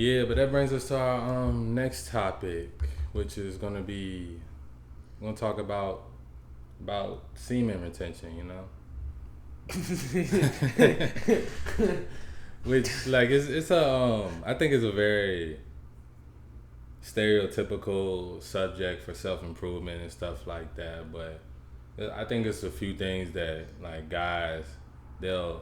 Yeah, but that brings us to our next topic, which is gonna be we're gonna talk about semen retention. Which like it's a I think it's a very stereotypical subject for self improvement and stuff like that. But I think it's a few things that like guys they'll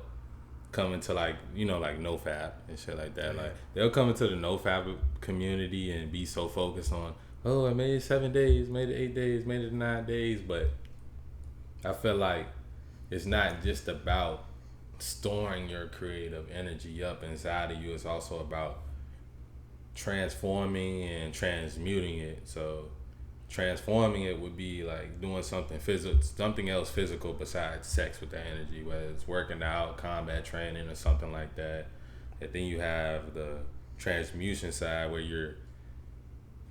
come into like like Nofap and shit like that. Like they'll come into the Nofap community and be so focused on I made it 7 days, made it 8 days, made it 9 days, but I feel like it's not just about storing your creative energy up inside of you. It's also about transforming and transmuting it. So transforming it would be like doing something else physical besides sex with that energy, whether it's working out, combat training, or something like that. And then you have the transmutation side where you're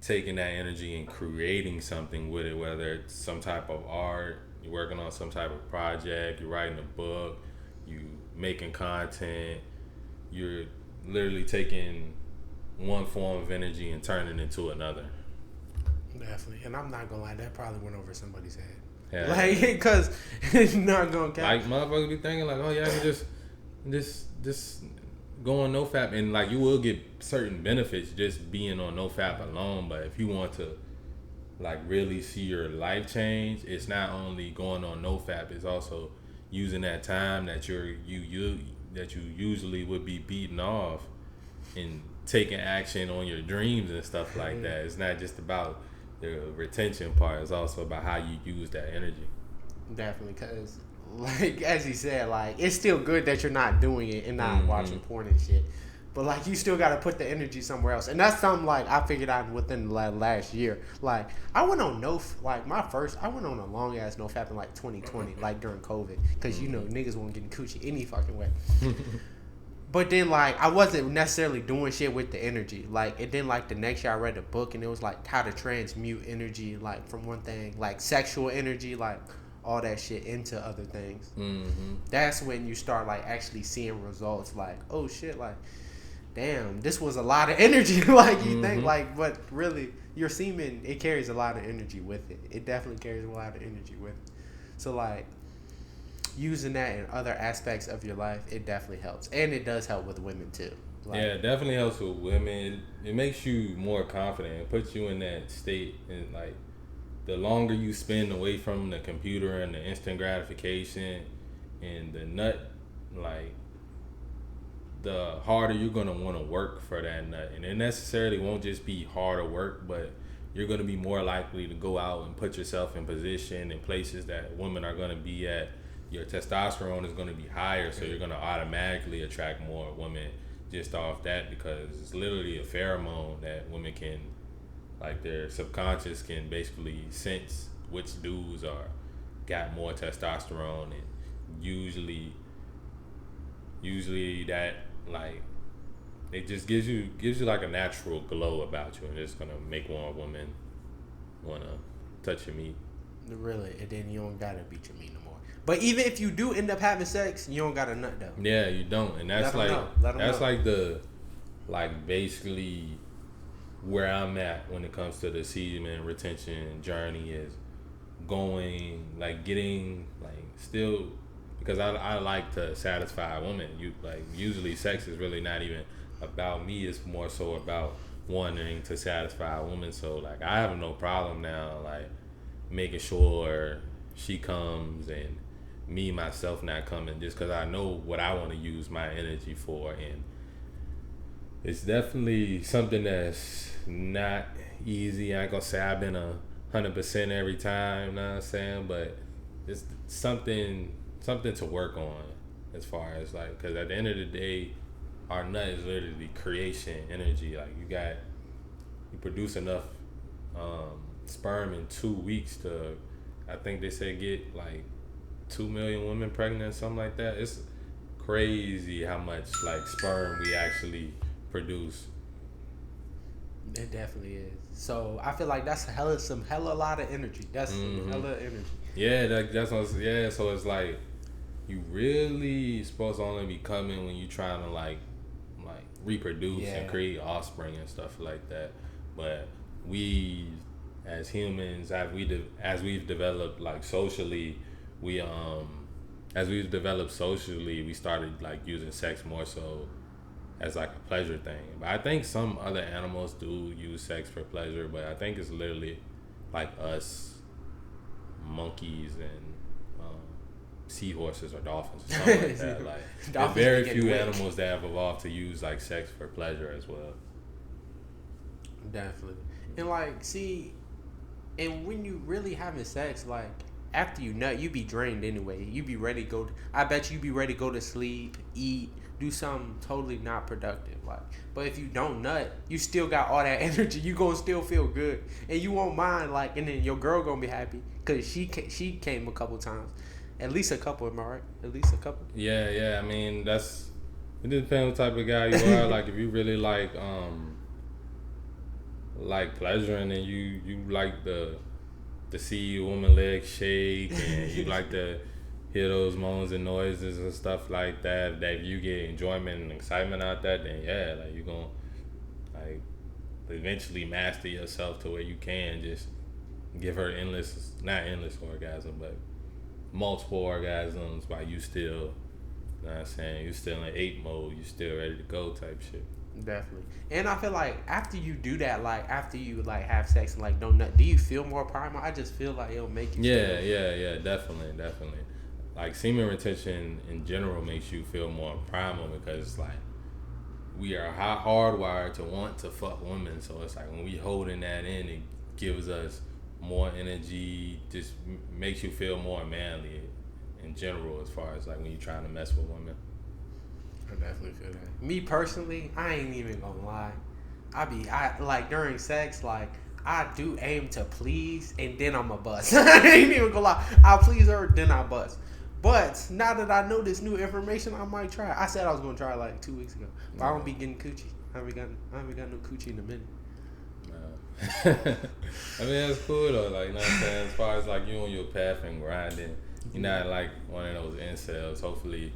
taking that energy and creating something with it, whether it's some type of art, you're working on some type of project, you're writing a book, you making content, you're literally taking one form of energy and turning it into another. Definitely, and I'm not gonna lie, that probably went over somebody's head. Yeah. Like, cause it's not gonna count. Like motherfuckers be thinking like, oh yeah, I can just go on NoFap and like you will get certain benefits just being on NoFap alone. But if you want to like really see your life change, it's not only going on NoFap, it's also using that time that you usually would be beating off and taking action on your dreams and stuff like that. It's not just about the retention part, it's also about how you use that energy. Definitely, because like as he said, like it's still good that you're not doing it and not watching porn and shit, but like you still got to put the energy somewhere else. And that's something like I figured out within the last year. Like I went on I went on a long ass NoFap in like 2020, like during COVID, because niggas weren't getting coochie any fucking way. But then, like, I wasn't necessarily doing shit with the energy. Like, and then, like, the next year I read a book, and it was, like, how to transmute energy, like, from one thing, like, sexual energy, like, all that shit into other things. That's when you start, like, actually seeing results, like, oh, shit, like, damn, this was a lot of energy, like, you think, like, but really, your semen, it carries a lot of energy with it. It definitely carries a lot of energy with it. So, like, using that in other aspects of your life, it definitely helps. And it does help with women too. Like, yeah, it definitely helps with women. It makes you more confident. It puts you in that state. And like the longer you spend away from the computer and the instant gratification and the nut, like the harder you're going to want to work for that nut. And it necessarily won't just be harder work, but you're going to be more likely to go out and put yourself in position in places that women are going to be at. Your testosterone is going to be higher, so you're going to automatically attract more women just off that, because it's literally a pheromone that women can, like their subconscious can basically sense which dudes got more testosterone, and usually that like it just gives you like a natural glow about you, and it's going to make more women want to touch your meat. Really, and then you don't gotta beat your meat no more. But even if you do end up having sex, you don't got a nut though. Yeah, you don't, and that's like like the basically where I'm at when it comes to the semen retention journey is going like getting like still, because I like to satisfy women. You like usually sex is really not even about me. It's more so about wanting to satisfy a woman. So like I have no problem now like making sure she comes and me myself not coming, just because I know what I want to use my energy for. And it's definitely something that's not easy. I ain't gonna say I've been 100% every time, you know what I'm saying, but it's something to work on as far as like, because at the end of the day our nut is literally creation energy. Like you produce enough sperm in 2 weeks to, I think they say, get like 2 million women pregnant, something like that. It's crazy how much like sperm we actually produce. It definitely is. So I feel like that's some hella lot of energy. That's some hella energy. Yeah, that's what. Yeah, so it's like you really supposed to only be coming when you trying to like reproduce and create offspring and stuff like that. But we, as humans, as we've developed like socially, we we started like using sex more so as like a pleasure thing. But I think some other animals do use sex for pleasure, but I think it's literally like us, monkeys and seahorses or dolphins or something like that. Like there's very few animals that have evolved to use like sex for pleasure as well. Definitely. And like, see, and when you really having sex, like after you nut, you be drained anyway. You be ready to go. I bet you be ready to go to sleep, eat, do something totally not productive. Like, but if you don't nut, you still got all that energy. You gonna still feel good, and you won't mind. Like, and then your girl gonna be happy because she came a couple times. At least a couple, am I right? At least a couple. Yeah. I mean, it depends what type of guy you are. Like, if you really like pleasuring and you like to see a woman legs shake and you like to hear those moans and noises and stuff like that. That if you get enjoyment and excitement out that, then yeah, like you gonna like eventually master yourself to where you can just give her not endless orgasm, but multiple orgasms while you still, you know what I'm saying, you still in 8 mode, you still ready to go type shit. Definitely. And I feel like after you do that, like after you like have sex and like don't nut, do you feel more primal? I just feel like it'll make you Yeah, definitely. Like semen retention in general makes you feel more primal because like we are hardwired to want to fuck women, so it's like when we holding that in, it gives us more energy, just makes you feel more manly in general as far as like when you're trying to mess with women. I definitely feel that. Me personally, I ain't even gonna lie. I like during sex, like I do aim to please and then I'm a bust. I ain't even gonna lie. I'll please her, then I bust. But now that I know this new information, I might try. I said I was gonna try like 2 weeks ago. But I don't be getting coochie. I haven't got no coochie in a minute. I mean, that's cool though. Like, you know what I'm saying? As far as like you on your path and grinding, you're not like one of those incels. Hopefully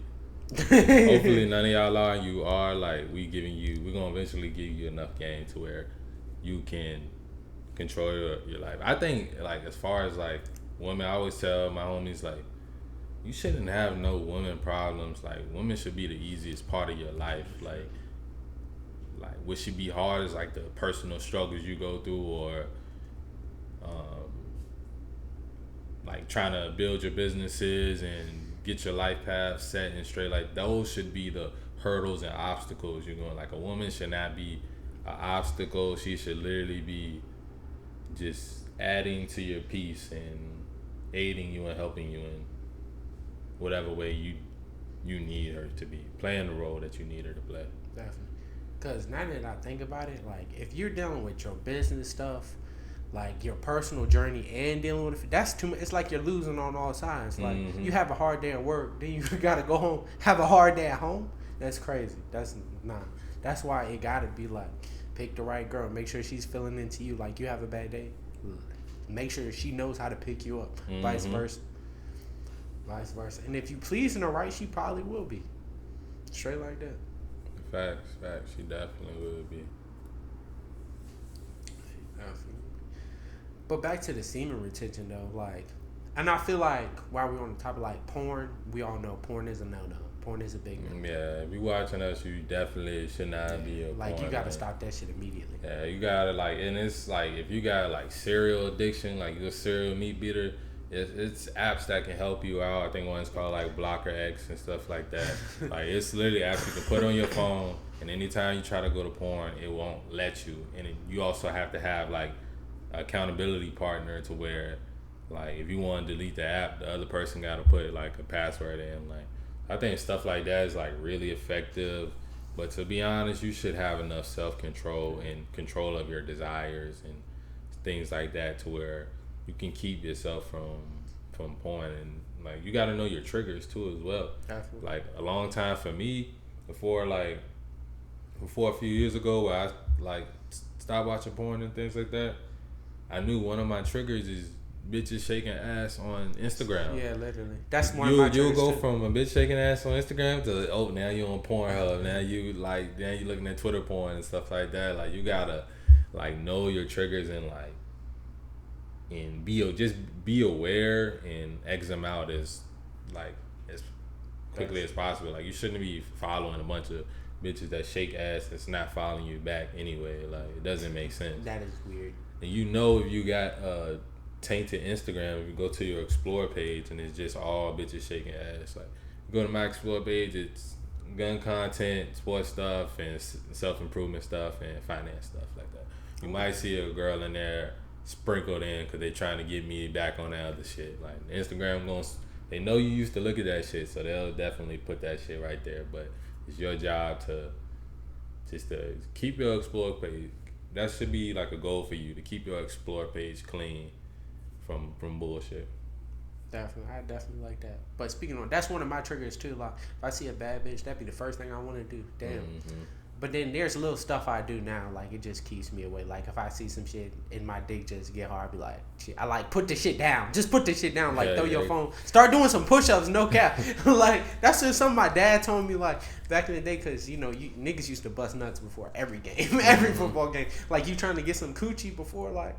none of y'all are. You are. Like, we're gonna eventually give you enough game to where you can control your life. I think like as far as like women, I always tell my homies like, you shouldn't have no women problems. Like, women should be the easiest part of your life. Like what should be hard is like the personal struggles you go through, or like trying to build your businesses and get your life path set and straight. Like those should be the hurdles and obstacles you're going. Like a woman should not be an obstacle. She should literally be just adding to your peace and aiding you and helping you in whatever way you need her to be, playing the role that you need her to play. Definitely. Because now that I think about it, like if you're dealing with your business stuff, like your personal journey and dealing with it, that's too much. It's like you're losing on all sides. Like you have a hard day at work, then you gotta go home, have a hard day at home. That's crazy. That's why it gotta be like, pick the right girl. Make sure she's feeling into you. Like you have a bad day, make sure she knows how to pick you up. Vice versa. And if you pleasing her right, she probably will be. Straight like that. Facts. She definitely would be. But back to the semen retention though, like, and I feel like while we're on the topic like porn, we all know porn is a no-no. Porn is a big no. Yeah, if you watching us, you definitely should not be a like porn, you gotta stop that shit immediately. Yeah, you gotta like, and it's like if you got like cereal addiction, like you're a cereal meat beater, it's apps that can help you out. I think one's called like Blocker X and stuff like that. Like it's literally apps you can put on your phone, and anytime you try to go to porn, it won't let you. And you also have to have like accountability partner to where like if you want to delete the app, the other person got to put like a password in. Like I think stuff like that is like really effective, but to be honest, you should have enough self-control and control of your desires and things like that to where you can keep yourself from porn. And like you got to know your triggers too as well. Absolutely. Like a long time for me, before a few years ago where I like stopped watching porn and things like that, I knew one of my triggers is bitches shaking ass on Instagram. Yeah, literally. That's one of my You'll go too. from a bitch shaking ass on Instagram to now you on Pornhub. Now you looking at Twitter porn and stuff like that. Like you gotta like know your triggers and like and be aware and X them out as quickly as possible. Like you shouldn't be following a bunch of bitches that shake ass that's not following you back anyway. Like it doesn't make sense. That is weird. And you know if you got tainted Instagram, if you go to your Explore page and it's just all bitches shaking ass. Like you go to my Explore page, it's gun content, sports stuff, and self-improvement stuff, and finance stuff like that. You might see a girl in there sprinkled in because they trying to get me back on that other shit. Like Instagram they know you used to look at that shit, so they'll definitely put that shit right there. But it's your job to keep your Explore page. That should be like a goal for you, to keep your Explore page clean from bullshit. Definitely, I definitely like that. But speaking on, that's one of my triggers too. Like if I see a bad bitch, that'd be the first thing I want to do. Damn. Mm-hmm. But then there's little stuff I do now, like it just keeps me away. Like if I see some shit and my dick just get hard, I be like, shit, I like put the shit down. Just put the shit down. Like throw your phone. Start doing some push-ups, no cap. Like that's just something my dad told me like back in the day, cause you niggas used to bust nuts before every game, every football game. Like you trying to get some coochie before like